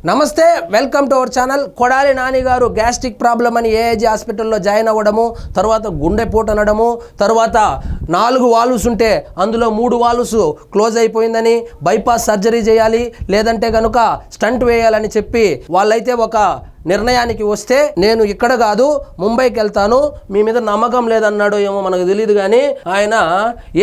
నమస్తే welcome to our channel. Kodali Nani గారు gastric problem అని ఏఐజీ హాస్పిటల్లో జాయిన్ అవ్వడము, తర్వాత గుండెపోటు అనడము, తర్వాత 4 వాల్వ్స్ ఉంటే అందులో 3 వాల్వ్స్ క్లోజ్ అయిపోయిందని బైపాస్ సర్జరీ చేయాలి లేదంటే కనుక స్టంట్ వేయాలని చెప్పి వాళ్ళైతే ఒక నిర్ణయానికి వస్తే నేను ఇక్కడ కాదు ముంబైకి వెళ్తాను, మీ మీద నమ్మకం లేదన్నాడు ఏమో మనకు తెలియదు. కానీ ఆయన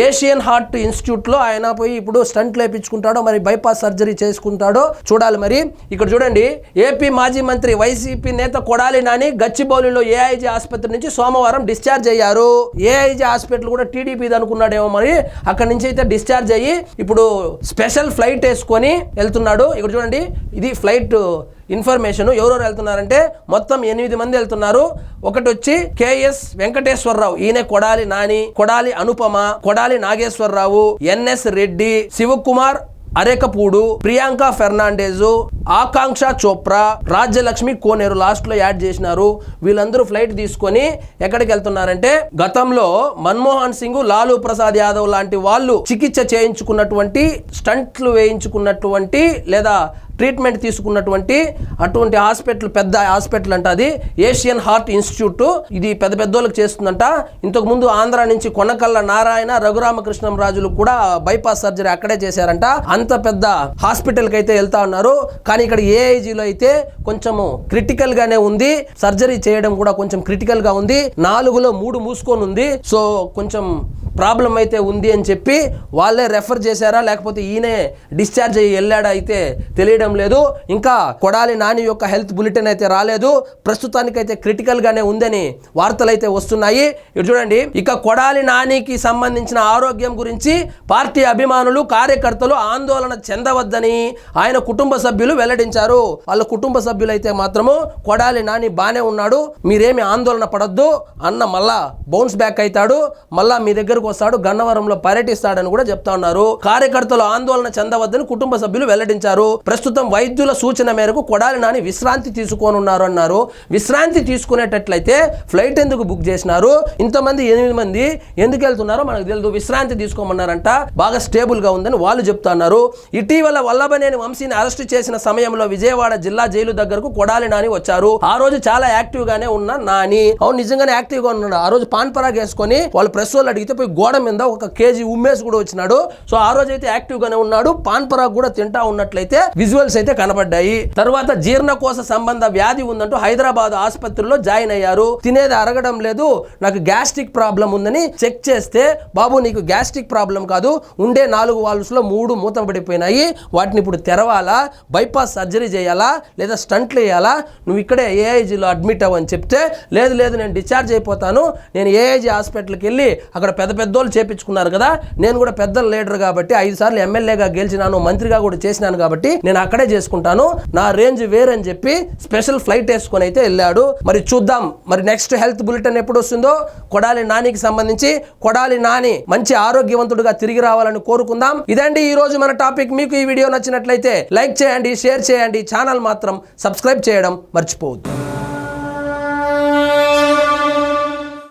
ఏషియన్ హార్ట్ ఇన్స్టిట్యూట్లో ఆయన పోయి ఇప్పుడు స్టంట్ లేపించుకుంటాడో మరి బైపాస్ సర్జరీ చేసుకుంటాడో చూడాలి. మరి ఇక్కడ చూడండి, ఏపీ మాజీ మంత్రి వైసీపీ నేత కొడాలి నాని గచ్చిబౌలిలో ఏఐజీ ఆసుపత్రి నుంచి సోమవారం డిశ్చార్జ్ అయ్యారు. ఏఐజీ హాస్పిటల్ కూడా టీడీపీది అనుకున్నాడేమో, మరి అక్కడి నుంచి అయితే డిశ్చార్జ్ అయ్యి ఇప్పుడు స్పెషల్ ఫ్లైట్ వేసుకొని వెళ్తున్నాడు. ఇక్కడ చూడండి, ఇది ఫ్లైట్ ఇన్ఫర్మేషన్. ఎవరెవరు వెళ్తున్నారంటే మొత్తం 8 మంది వెళ్తున్నారు. ఒకటి వచ్చి కేఎస్ వెంకటేశ్వరరావు, ఈయన కొడాలి నాని, కొడాలి అనుపమ, కొడాలి నాగేశ్వరరావు, ఎన్ఎస్ రెడ్డి, శివకుమార్ అరేకపూడు, ప్రియాంక ఫెర్నాండేజు, ఆకాంక్ష చోప్రా, రాజ్యలక్ష్మి కోనేరు లాస్ట్ లో యాడ్ చేసినారు. వీళ్ళందరూ ఫ్లైట్ తీసుకొని ఎక్కడికి వెళ్తున్నారంటే గతంలో మన్మోహన్ సింగ్, లాలూ ప్రసాద్ యాదవ్ లాంటి వాళ్ళు చికిత్స చేయించుకున్నటువంటి, స్టంట్లు వేయించుకున్నటువంటి లేదా ట్రీట్మెంట్ తీసుకున్నటువంటి అటువంటి హాస్పిటల్, పెద్ద హాస్పిటల్ అంట అది, ఏషియన్ హార్ట్ ఇన్స్టిట్యూట్. ఇది పెద్ద పెద్దోళ్ళకి చేస్తుందంట. ఇంతకు ముందు ఆంధ్ర నుంచి కొనకళ్ళ నారాయణ, రఘురామకృష్ణం రాజులు కూడా బైపాస్ సర్జరీ అక్కడే చేశారంట. అంత పెద్ద హాస్పిటల్కి అయితే వెళ్తా ఉన్నారు. కానీ ఇక్కడ ఏఐజీలో అయితే కొంచెము క్రిటికల్ గానే ఉంది, సర్జరీ చేయడం కూడా కొంచెం క్రిటికల్ గా ఉంది. 4లో 3 మూసుకొని ఉంది. సో కొంచెం ప్రాబ్లం అయితే ఉంది అని చెప్పి వాళ్ళే రెఫర్ చేశారా లేకపోతే ఈయనే డిశ్చార్జ్ అయ్యి వెళ్ళాడా అయితే తెలియడం లేదు. ఇంకా కొడాలి నాని యొక్క హెల్త్ బులెటిన్ అయితే రాలేదు. ప్రస్తుతానికైతే క్రిటికల్ గానే ఉందని వార్తలు అయితే వస్తున్నాయి. ఇటు చూడండి, ఇక కొడాలి నానికి సంబంధించిన ఆరోగ్యం గురించి పార్టీ అభిమానులు, కార్యకర్తలు ఆందోళన చెందవద్దని ఆయన కుటుంబ సభ్యులు వెల్లడించారు. వాళ్ళ కుటుంబ సభ్యులు అయితే మాత్రము కొడాలి నాని బానే ఉన్నాడు, మీరేమి ఆందోళన పడద్దు అన్న, మళ్ళా బౌన్స్ బ్యాక్ అవుతాడు, మళ్ళా మీ దగ్గరకు వస్తాడు, గన్నవరంలో పర్యటిస్తాడని కూడా చెప్తా ఉన్నారు. కార్యకర్తలు ఆందోళన చెందవద్దని కుటుంబ సభ్యులు వెల్లడించారు. ప్రస్తుతం వైద్యుల సూచన మేరకు కొడాలి నాని విశ్రాంతి తీసుకోనున్నారు అన్నారు. విశ్రాంతి తీసుకునేటట్లయితే ఫ్లైట్ ఎందుకు బుక్ చేసినారు? ఇంతమంది 8 మంది ఎందుకు వెళ్తున్నారో మనకు తెలియదు. విశ్రాంతి తీసుకోమన్నారంట, బాగా స్టేబుల్ గా ఉందని వాళ్ళు చెప్తున్నారు. ఇటీవల వల్లభనేని వంశీని అరెస్ట్ చేసిన సమయంలో విజయవాడ జిల్లా జైలు దగ్గరకు కొడాలి నాని వచ్చారు. ఆ రోజు చాలా యాక్టివ్ గానే ఉన్న నాని, అవును నిజంగానే యాక్టివ్ గా ఉన్నాడు. ఆ రోజు పాన్ పరాగ్ వేసుకొని వాళ్ళు ప్రెస్ వాళ్ళు అడిగితే పోయి గోడ మీద 1 కేజీ ఉమ్మేసి కూడా వచ్చినాడు. సో ఆ రోజు అయితే యాక్టివ్ గానే ఉన్నాడు. పాన్ పరాగ్ కూడా తింటా ఉన్నట్లయితే విజువల్స్ అయితే కనబడ్డాయి. తర్వాత జీర్ణకోశ సంబంధ వ్యాధి ఉందంటూ హైదరాబాద్ ఆసుపత్రిలో జాయిన్ అయ్యారు. తినేది అరగడం లేదు, నాకు గ్యాస్ట్రిక్ ప్రాబ్లం ఉందని చెక్ చేస్తే, బాబు నీకు గ్యాస్ట్రిక్ ప్రాబ్లం కాదు, ఉండే 4 వాల్వ్స్ లో 3 మూతపడిపోయినాయి, వాటిని ఇప్పుడు తెరవాలా, బైపాస్ సర్జరీ చేయాలా లేదా స్టంట్లు వేయాలా, నువ్వు ఇక్కడే ఏఐజీలో అడ్మిట్ అవ్వని చెప్తే, లేదు నేను డిశ్చార్జ్ అయిపోతాను, నేను ఏఐజీ హాస్పిటల్కి వెళ్ళి అక్కడ పెద్ద పెద్దోళ్ళు చేపించుకున్నారు కదా, నేను కూడా పెద్ద లీడర్ కాబట్టి 5 సార్లు ఎమ్మెల్యేగా గెలిచినాను, మంత్రిగా కూడా చేసినాను కాబట్టి నేను అక్కడే చేసుకుంటాను, నా రేంజ్ వేరని చెప్పి స్పెషల్ ఫ్లైట్ వేసుకొని అయితే వెళ్ళాడు. మరి చూద్దాం, మరి నెక్స్ట్ హెల్త్ బులెటిన్ ఎప్పుడు వస్తుందో. కొడాలి నానికి సంబంధించి కొడాలి నాని మంచి ఆరోగ్యవంతుడుగా తిరిగి రావాలని కోరుకుందాం. ఇదండి ఈ రోజు మన టాపిక్. మీకు ఈ వీడియో నచ్చినట్లయితే లైక్ చేయండి, షేర్ చేయండి, ఛానల్ మాత్రం సబ్స్క్రైబ్ చేయడం మర్చిపోవద్దు.